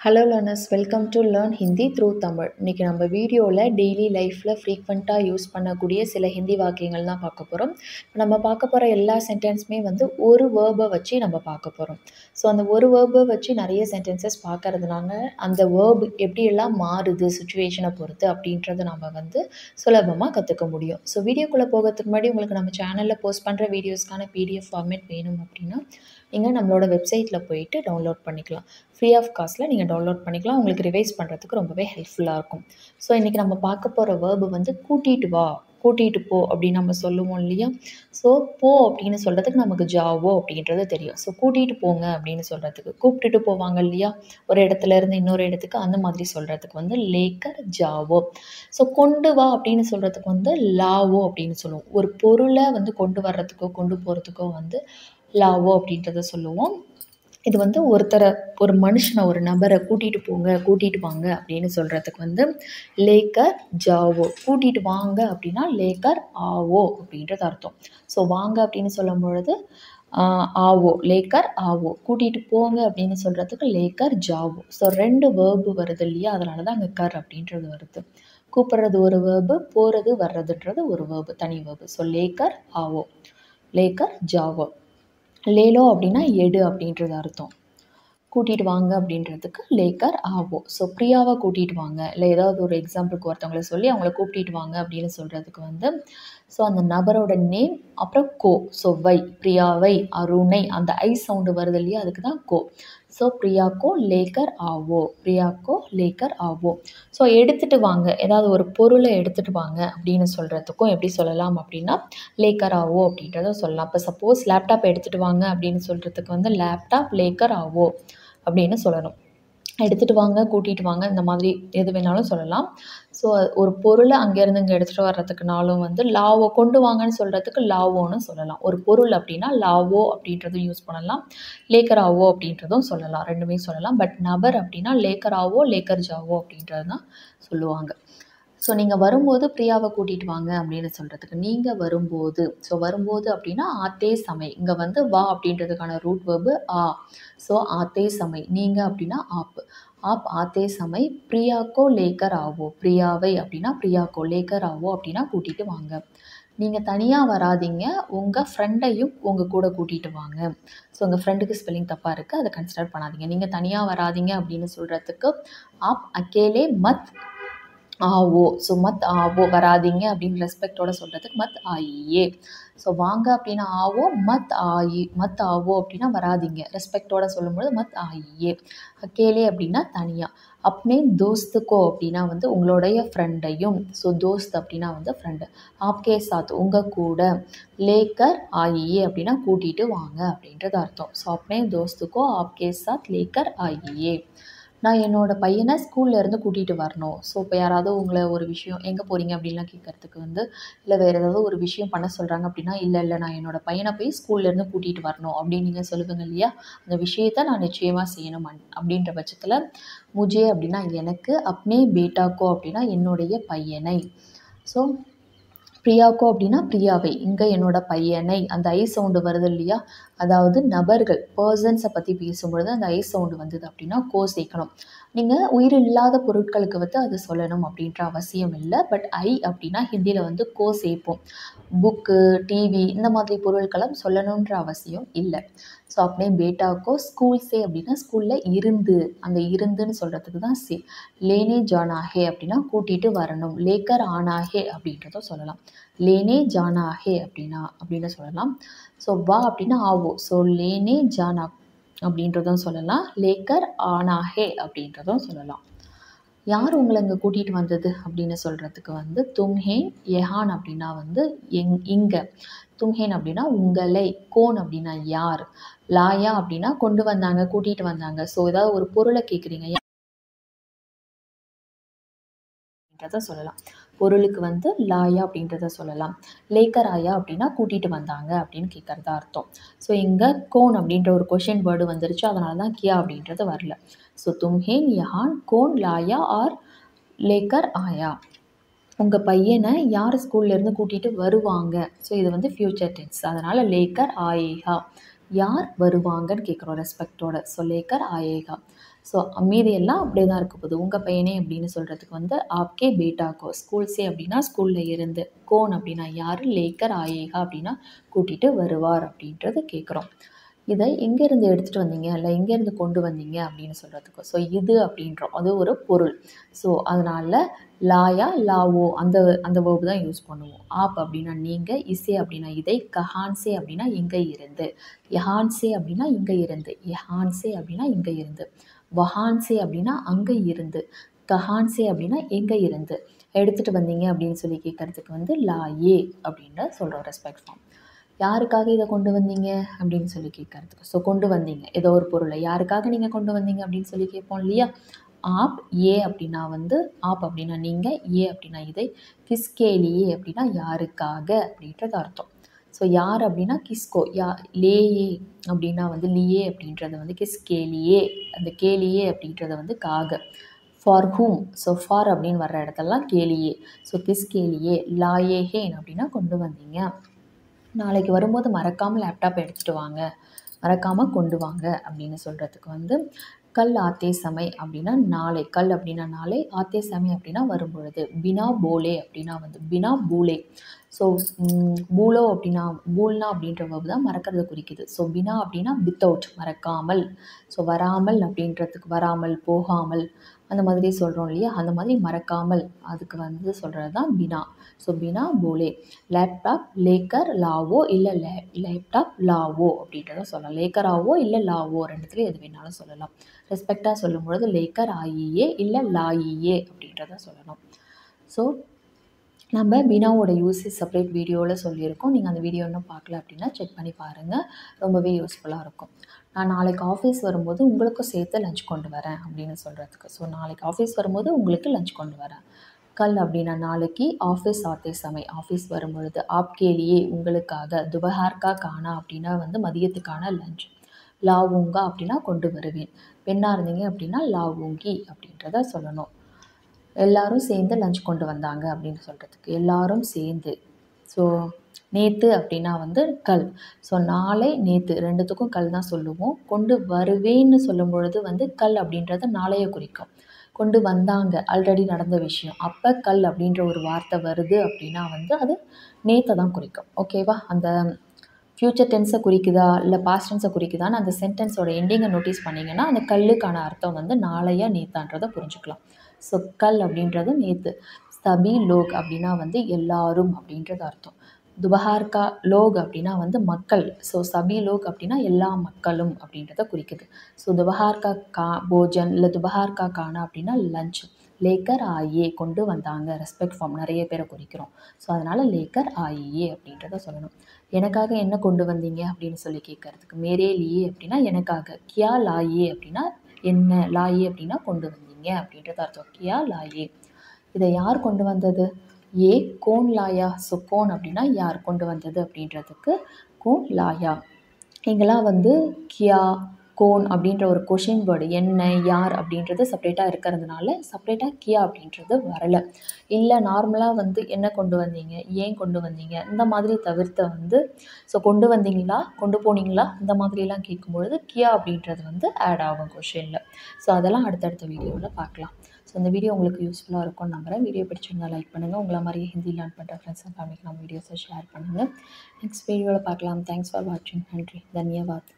Hello learners, welcome to learn Hindi through Tamil. இன்றைக்கி நம்ம வீடியோவில் டெய்லி லைஃப்பில் ஃப்ரீக்வெண்ட்டாக யூஸ் பண்ணக்கூடிய சில ஹிந்தி வாக்கியங்கள் தான் பார்க்க போகிறோம். நம்ம பார்க்க போகிற எல்லா சென்டென்ஸுமே ஒரு வேர்பை வச்சு நம்ம பார்க்க போகிறோம். ஸோ அந்த ஒரு வேர்பை வச்சு நிறைய சென்டென்சஸ் பார்க்கறதுனால அந்த வேர்பு எப்படியெல்லாம் மாறுது சுச்சுவேஷனை பொறுத்து அப்படின்றத நம்ம சுலபமாக கற்றுக்க முடியும். ஸோ வீடியோக்குள்ளே போகிறதுக்கு முன்னாடி உங்களுக்கு நம்ம சேனலில் போஸ்ட் பண்ணுற வீடியோஸ்க்கான பிடிஎஃப் ஃபார்மேட் வேணும் அப்படின்னா நீங்கள் நம்மளோட வெப்சைட்டில் போயிட்டு டவுன்லோட் பண்ணிக்கலாம். ஃப்ரீ ஆஃப் காஸ்ட்டில் நீங்கள் டவுன்லோட் பண்ணிக்கலாம். உங்களுக்கு ரிவைஸ் பண்ணுறதுக்கு ரொம்பவே ஹெல்ப்ஃபுல்லாக இருக்கும். ஸோ இன்றைக்கி நம்ம பார்க்க போகிற வேர்பு கூட்டிகிட்டு வா, கூட்டிகிட்டு போ அப்படின்னு நம்ம சொல்லுவோம் இல்லையா. ஸோ போ அப்படின்னு சொல்கிறதுக்கு நமக்கு ஜாவோ அப்படின்றது தெரியும். ஸோ கூட்டிகிட்டு போங்க அப்படின்னு சொல்கிறதுக்கு, கூப்பிட்டுட்டு போவாங்க இல்லையா ஒரு இடத்துல இருந்து இன்னொரு இடத்துக்கு, அந்த மாதிரி சொல்கிறதுக்கு லேக்கர் ஜாவோ. ஸோ கொண்டு வா அப்படின்னு சொல்கிறதுக்கு லாவோ அப்படின்னு சொல்லுவோம். ஒரு பொருளை கொண்டு வர்றதுக்கோ கொண்டு போகிறதுக்கோ லாவோ அப்படின்றத சொல்லுவோம். இது ஒரு மனுஷனை, ஒரு நபரை கூட்டிகிட்டு போங்க, கூட்டிகிட்டு வாங்க அப்படின்னு சொல்கிறதுக்கு லேக்கர் ஜாவோ. கூட்டிகிட்டு வாங்க அப்படின்னா லேக்கர் ஆவோ அப்படின்றது அர்த்தம். ஸோ வாங்க அப்படின்னு சொல்லும் பொழுது ஆவோ, லேக்கர் ஆவோ. கூட்டிகிட்டு போங்க அப்படின்னு சொல்கிறதுக்கு லேக்கர் ஜாவோ. ஸோ ரெண்டு வேர்பு வருது இல்லையா, அதனால தான் அங்கே கர் அப்படின்றது வருது. கூப்பிட்றது ஒரு வேர்பு, போகிறது வர்றதுன்றது ஒரு வேர்பு, தனி வேர்பு. ஸோ லேக்கர் ஆவோ, லேக்கர் ஜாவோ. லேலோ அப்படின்னா எடு அப்படின்றது அர்த்தம். கூட்டிகிட்டு வாங்க அப்படின்றதுக்கு லேக்கர் ஆவோ. ஸோ பிரியாவை கூட்டிகிட்டு வாங்க, இல்லை ஏதாவது ஒரு எக்ஸாம்பிளுக்கு ஒருத்தவங்களை சொல்லி அவங்கள கூப்பிட்டு வாங்க அப்படின்னு சொல்கிறதுக்கு ஸோ அந்த நபரோட நேம் அப்புறம் கோ. ஸோ வை, பிரியாவை, அருணை, அந்த ஐ சவுண்டு வருது இல்லையா, அதுக்கு தான் கோ. ஸோ பிரியாக்கோ லேக்கர் ஆவோ, பிரியாக்கோ லேக்கர் ஆவோ. ஸோ எடுத்துகிட்டு வாங்க, ஏதாவது ஒரு பொருளை எடுத்துகிட்டு வாங்க அப்படின்னு சொல்கிறதுக்கும் எப்படி சொல்லலாம் அப்படின்னா லேக்கர் ஆவோ அப்படின்றத சொல்லலாம். இப்போ சப்போஸ் லேப்டாப் எடுத்துகிட்டு வாங்க அப்படின்னு சொல்கிறதுக்கு லேப்டாப் லேக்கர் ஆவோ அப்படின்னு சொல்லணும். எடுத்துகிட்டு வாங்க, கூட்டிகிட்டு வாங்க, இந்த மாதிரி எது வேணாலும் சொல்லலாம். ஸோ ஒரு பொருளை அங்கேருந்து இங்கே எடுத்துகிட்டு வர்றதுக்குனாலும் லாவோ, கொண்டு வாங்கன்னு சொல்கிறதுக்கு லாவோன்னு சொல்லலாம். ஒரு பொருள் அப்படின்னா லாவோ அப்படின்றதும் யூஸ் பண்ணலாம், லேக்கர் ஆவோ அப்படின்றதும் சொல்லலாம், ரெண்டுமே சொல்லலாம். பட் நபர் அப்படின்னா லேக்கர் ஆவோ, லேக்கர் ஜாவோ அப்படின்றது தான் சொல்லுவாங்க. ஸோ நீங்கள் வரும்போது பிரியாவை கூட்டிகிட்டு வாங்க அப்படின்னு சொல்கிறதுக்கு நீங்கள் வரும்போது. ஸோ வரும்போது அப்படின்னா ஆத்தே சமை. இங்கே வா அப்படின்றதுக்கான ரூட் வேர்பு ஆ. ஸோ ஆத்தே சமை. நீங்கள் அப்படின்னா ஆப், ஆப் ஆத்தே சமை பிரியாக்கோ லேக்கர் ஆவோ. பிரியாவை அப்படின்னா பிரியாக்கோ, லேக்கர் ஆவோ அப்படின்னா கூட்டிகிட்டு வாங்க. நீங்கள் தனியாக வராதிங்க, உங்கள் ஃப்ரெண்டையும் உங்கள் கூட கூட்டிகிட்டு வாங்க. ஸோ உங்கள் ஃப்ரெண்டுக்கு ஸ்பெல்லிங் தப்பாக இருக்குது, அதை கன்சிடர் பண்ணாதீங்க. நீங்கள் தனியாக வராதிங்க அப்படின்னு சொல்கிறதுக்கு ஆப் அக்கேலே மத் ஆவோ. ஸோ மத் ஆவோ, வராதிங்க அப்படின்னு ரெஸ்பெக்டோட சொல்கிறதுக்கு மத் ஆயியே. ஸோ வாங்க அப்படின்னா ஆவோ, மத் ஆயி, மத் ஆவோ அப்படின்னா வராதிங்க, ரெஸ்பெக்டோட சொல்லும்போது மத் ஆயியே. அக்கேலே அப்படின்னா தனியாக. அப்னே தோஸ்துக்கோ அப்படின்னா உங்களுடைய ஃப்ரெண்டையும். ஸோ தோஸ்த் அப்படின்னா ஃப்ரெண்டு. ஆப்கே சாத் உங்கள் கூட. லேக்கர் ஆயியே அப்படின்னா கூட்டிகிட்டு வாங்க அப்படின்றது அர்த்தம். ஸோ அப்னே தோஸ்துக்கோ ஆப்கே சாத் லேக்கர் ஆயியே. நான் என்னோடய பையனை ஸ்கூல்லேருந்து கூட்டிகிட்டு வரணும். ஸோ இப்போ யாராவது உங்களை ஒரு விஷயம் எங்கே போகிறீங்க அப்படின்லாம் கேட்குறதுக்கு இல்லை வேறு ஏதாவது ஒரு விஷயம் பண்ண சொல்கிறாங்க அப்படின்னா, இல்லை நான் என்னோடய பையனை போய் ஸ்கூல்லேருந்து கூட்டிகிட்டு வரணும் அப்படின்னு நீங்கள் சொல்லுவீங்க இல்லையா, அந்த விஷயத்தை நான் நிச்சயமாக செய்யணும் அப்படின்ற பட்சத்தில் முஜே அப்படின்னா எனக்கு, அப்னே பேட்டாக்கோ அப்படின்னா என்னுடைய பையனை. ஸோ பிரியாக்கோ அப்படின்னா பிரியாவை, இங்கே என்னோட பையனை. அந்த ஐ சவுண்டு வருது இல்லையா, அதாவது நபர்கள், பர்சன்ஸை பற்றி பேசும்பொழுது அந்த ஐ சவுண்டு வந்தது அப்படின்னா கோ சேர்க்கணும். நீங்கள் உயிர் இல்லாத பொருட்களுக்கு அது சொல்லணும் அப்படின்ற அவசியம் இல்லை. பட் ஐ அப்படின்னா ஹிந்தியில் கோ சேர்ப்போம். புக்கு, டிவி, இந்த மாதிரி பொருட்களும் சொல்லணுன்ற அவசியம் இல்லை. ஸோ அப்படியே பேட்டாக்கோ ஸ்கூல் சே அப்படின்னா ஸ்கூலில் இருந்து, அந்த இருந்துன்னு சொல்கிறதுக்கு தான் சே. லேனே ஜானாஹே அப்படின்னா கூட்டிகிட்டு வரணும். லேக்கர் ஆனாஹே அப்படின்றதும் சொல்லலாம். லேனே ஜானாஹே அப்படின்னு சொல்லலாம். ஸோ வா அப்படின்னா ஆவோ. ஸோ லேனே ஜானா அப்படின்றதும் சொல்லலாம். லேக்கர் ஆனாஹே அப்படின்றதும் சொல்லலாம். யார் உங்களை இங்கே கூட்டிகிட்டு வந்தது அப்படின்னு சொல்கிறதுக்கு தும்ஹேன் யஹான் அப்படின்னா இங்கே. தும்ஹேன் அப்படின்னா உங்களை, கோன் அப்படின்னா யார், லாயா அப்படின்னா கொண்டு வந்தாங்க, கூட்டிகிட்டு வந்தாங்க. ஸோ ஏதாவது ஒரு பொருளை கேட்குறீங்க அப்படின்றத சொல்லலாம். பொருளுக்கு லாயா அப்படின்றத சொல்லலாம். லேக்கர் ஆயா அப்படின்னா கூட்டிகிட்டு வந்தாங்க அப்படின்னு கேட்குறதா அர்த்தம். ஸோ இங்கே கோன் அப்படின்ற ஒரு கொஷின் வேர்டு வந்துருச்சு, அதனால தான் கியா அப்படின்றது வரல. ஸோ தும்ஹேன் யஹான் கோன் லாயா ஆர் லேக்கர் ஆயா. உங்கள் பையனை யார் ஸ்கூல்லேருந்து கூட்டிகிட்டு வருவாங்க. ஸோ இது ஃப்யூச்சர் டென்ஸ், அதனால் லேக்கர் ஆயேகா. யார் வருவாங்கன்னு கேட்குறோம் ரெஸ்பெக்டோட. ஸோ லேக்கர் ஆயேகா. ஸோ மீதி எல்லாம் அப்படியே தான் இருக்க போகுது. உங்கள் பையனே அப்படின்னு சொல்கிறதுக்கு வந்து ஆப்கே பேட்டா கோ, ஸ்கூல் சே அப்படின்னா ஸ்கூலில் இருந்து, கோன் அப்படின்னா யார், லேக்கர் ஆயேகா அப்படின்னா கூட்டிகிட்டு வருவார் அப்படின்றது கேட்குறோம். இதை எங்கேருந்து எடுத்துகிட்டு வந்தீங்க இல்லை எங்கேருந்து கொண்டு வந்தீங்க அப்படின்னு சொல்கிறதுக்கு. ஸோ இது அப்படின்றோம், அது ஒரு பொருள். ஸோ அதனால் லாயா லாவோ அந்த அந்த வேர்பு தான் யூஸ் பண்ணுவோம். ஆப் அப்படின்னா நீங்கள், இசே அப்படின்னா இதை, கஹான்சே அப்படின்னா இங்கே இருந்து, யஹான்சே அப்படின்னா இங்கே இருந்து, யஹான்சே அப்படின்னா இங்கே இருந்து, வஹான்சே அப்படின்னா அங்கே இருந்து, கஹான்சே அப்படின்னா எங்கே இருந்து எடுத்துகிட்டு வந்தீங்க அப்படின்னு சொல்லி கேட்குறதுக்கு வந்து லாயே அப்படின்னு சொல்கிறோம் ரெஸ்பெக்ட் ஃபார்ம். யாருக்காக இதை கொண்டு வந்தீங்க அப்படின்னு சொல்லி கேட்குறதுக்கு. ஸோ கொண்டு வந்தீங்க ஏதோ ஒரு பொருளை, யாருக்காக நீங்கள் கொண்டு வந்தீங்க அப்படின்னு சொல்லி கேட்போம் இல்லையா. ஆப் ஏ அப்படின்னா வந்து ஆப் அப்படின்னா நீங்கள், ஏ அப்படின்னா இதை, கிஸ்கேலியே அப்படின்னா யாருக்காக அப்படின்றது அர்த்தம். ஸோ யார் அப்படின்னா கிஸ்கோ, லேயே அப்படின்னா வந்து லியே அப்படின்றது வந்து கிஸ்கேலியே, அந்த கேலியே அப்படின்றத வந்து காக. ஃபார் ஹூம், ஸோ ஃபார் அப்படின்னு வர்ற இடத்துலலாம் கேலியே. ஸோ கிஸ்கேலியே லாயேஹேன் அப்படின்னா கொண்டு வந்தீங்க. நாளைக்கு வரும்போது மறக்காமல் லேப்டாப் எடுத்துகிட்டு வாங்க, மறக்காமல் கொண்டு வாங்க அப்படின்னு சொல்கிறதுக்கு வந்து கல் ஆத்தே சமை அப்படின்னா நாளை, கல் அப்படின்னா நாளை, ஆத்தே சமை அப்படின்னா வரும்பொழுது, பினா போலே அப்படின்னா வந்து பினா பூலே. ஸோ பூலோ அப்படின்னா பூல்னா அப்படின்ற வேர்பு தான் மறக்கிறது குறிக்குது. ஸோ பினா அப்படின்னா வித்தவுட், மறக்காமல். ஸோ வராமல் அப்படின்றதுக்கு வராமல், போகாமல் அந்த மாதிரி சொல்கிறோம் இல்லையா, அந்த மாதிரி மறக்காமல் அதுக்கு வந்து சொல்கிறது தான் பினா. ஸோ பினா போலே. லேப்டாப் லேக்கர் லாவோ இல்லை லேப்டாப் லாவோ அப்படின்றத சொல்லலாம். லேக்கர் ஆவோ இல்லை லாவோ ரெண்டுத்துல எது வேணாலும் சொல்லலாம். ரெஸ்பெக்டாக சொல்லும்பொழுது லேக்கர் ஆயியே இல்லை லாயியே அப்படின்றத சொல்லணும். ஸோ நம்ம பினாவோட யூசேஜ் செப்பரேட் வீடியோவில் சொல்லியிருக்கோம். நீங்கள் அந்த வீடியோ இன்னும் பார்க்கல அப்படின்னா செக் பண்ணி பாருங்கள், ரொம்பவே யூஸ்ஃபுல்லாக இருக்கும். நான் நாளைக்கு ஆஃபீஸ் வரும்போது உங்களுக்கும் சேர்த்து லஞ்ச் கொண்டு வரேன் அப்படின்னு சொல்கிறதுக்கு. ஸோ நாளைக்கு ஆஃபீஸ் வரும்போது உங்களுக்கு லஞ்ச் கொண்டு வரேன். கல் அப்படின்னா நாளைக்கு, ஆஃபீஸ் ஆத்தே சமை ஆஃபீஸ் வரும்பொழுது, ஆப்கேலியே உங்களுக்காக, துபஹார்கா கானா அப்படின்னா வந்து மதியத்துக்கான லஞ்ச், லாவுங்கா அப்படின்னா கொண்டு வருவேன், பெண்ணாக இருந்தீங்க அப்படின்னா லாவுங்கி அப்படின்றத சொல்லணும். எல்லாரும் சேர்ந்து லஞ்ச் கொண்டு வந்தாங்க அப்படின்னு சொல்கிறதுக்கு எல்லாரும் சேர்ந்து. ஸோ நேற்று அப்படின்னா வந்து கல். ஸோ நாளை நேற்று ரெண்டுத்துக்கும் கல் தான் சொல்லுவோம். கொண்டு வருவேன்னு சொல்லும் பொழுது வந்து கல் அப்படின்றது நாளைய குறிக்கும். கொண்டு வந்தாங்க ஆல்ரெடி நடந்த விஷயம், அப்போ கல் அப்படின்ற ஒரு வார்த்தை வருது அப்படின்னா வந்து அது நேற்றை தான் குறிக்கும். ஓகேவா. அந்த ஃப்யூச்சர் டென்ஸை குறிக்குதா இல்லை பாஸ்ட் டென்ஸை குறிக்குதான்னு அந்த சென்டென்ஸோட எண்டிங்கை நோட்டீஸ் பண்ணிங்கன்னா அந்த கல்லுக்கான அர்த்தம் வந்து நாளையா நேத்தான்றதை புரிஞ்சுக்கலாம். ஸோ கல் அப்படின்றது நேற்று. சபி லோக் அப்படின்னா வந்து எல்லாரும் அப்படின்றது அர்த்தம். துபஹார்கா லோக் அப்படின்னா வந்து மக்கள். ஸோ சபி லோக் அப்படின்னா எல்லா மக்களும் அப்படின்றத குறிக்குது. ஸோ துபஹார்கா கா போஜன் இல்லை துபஹார்கா கானா அப்படின்னா லஞ்ச். லேக்கர் ஆயே கொண்டு வந்தாங்க, ரெஸ்பெக்ட் ஃபார்ம் நிறைய பேரை குறிக்கிறோம். ஸோ அதனால் லேக்கர் ஆயே அப்படின்றத சொல்லணும். எனக்காக என்ன கொண்டு வந்தீங்க அப்படின்னு சொல்லி கேட்குறதுக்கு மேரே லியே அப்படின்னா எனக்காக, கியா லாயே அப்படின்னா என்ன, லாயே அப்படின்னா கொண்டு வந்தீங்க அப்படின்றது அர்த்தம். கியா லாயே. இதை யார் கொண்டு வந்தது, ஏ கோன் லாயா. ஸோ கோன் அப்படின்னா யார், கொண்டு வந்தது அப்படின்றதுக்கு கோன் லாயா. இங்கெல்லாம் வந்து கியா கோன் அப்படின்ற ஒரு கொஷின் வேர்டு, என்ன யார் அப்படின்றது செப்பரேட்டாக இருக்கிறதுனால செப்பரேட்டாக கியா அப்படின்றது வரலை. இல்லை நார்மலாக வந்து என்ன கொண்டு வந்தீங்க, ஏன் கொண்டு வந்தீங்க இந்த மாதிரி தவிர்த்த வந்து ஸோ கொண்டு வந்தீங்களா கொண்டு போனீங்களா இந்த மாதிரிலாம் கேட்கும்பொழுது கியா அப்படின்றது வந்து ஆட் ஆகும் கொஷினில். ஸோ அதெல்லாம் அடுத்தடுத்த வீடியோவில் பார்க்கலாம். ஸோ இந்த வீடியோ உங்களுக்கு யூஸ்ஃபுல்லாக இருக்கும்னு நம்புகிறேன். வீடியோ பிடிச்சிருந்தால் லைக் பண்ணுங்கள். உங்களை மாதிரி ஹிந்தி லேர்ன் பண்ணுற ஃப்ரெண்ட்ஸ் அண்ட் ஃபேமிலிக்கு நம்ம வீடியோஸை ஷேர் பண்ணுங்கள். நெக்ஸ்ட் வீடியோவில் பார்க்கலாம். தேங்க்ஸ் ஃபார் வாட்சிங். நன்றி, தன்யவாத்.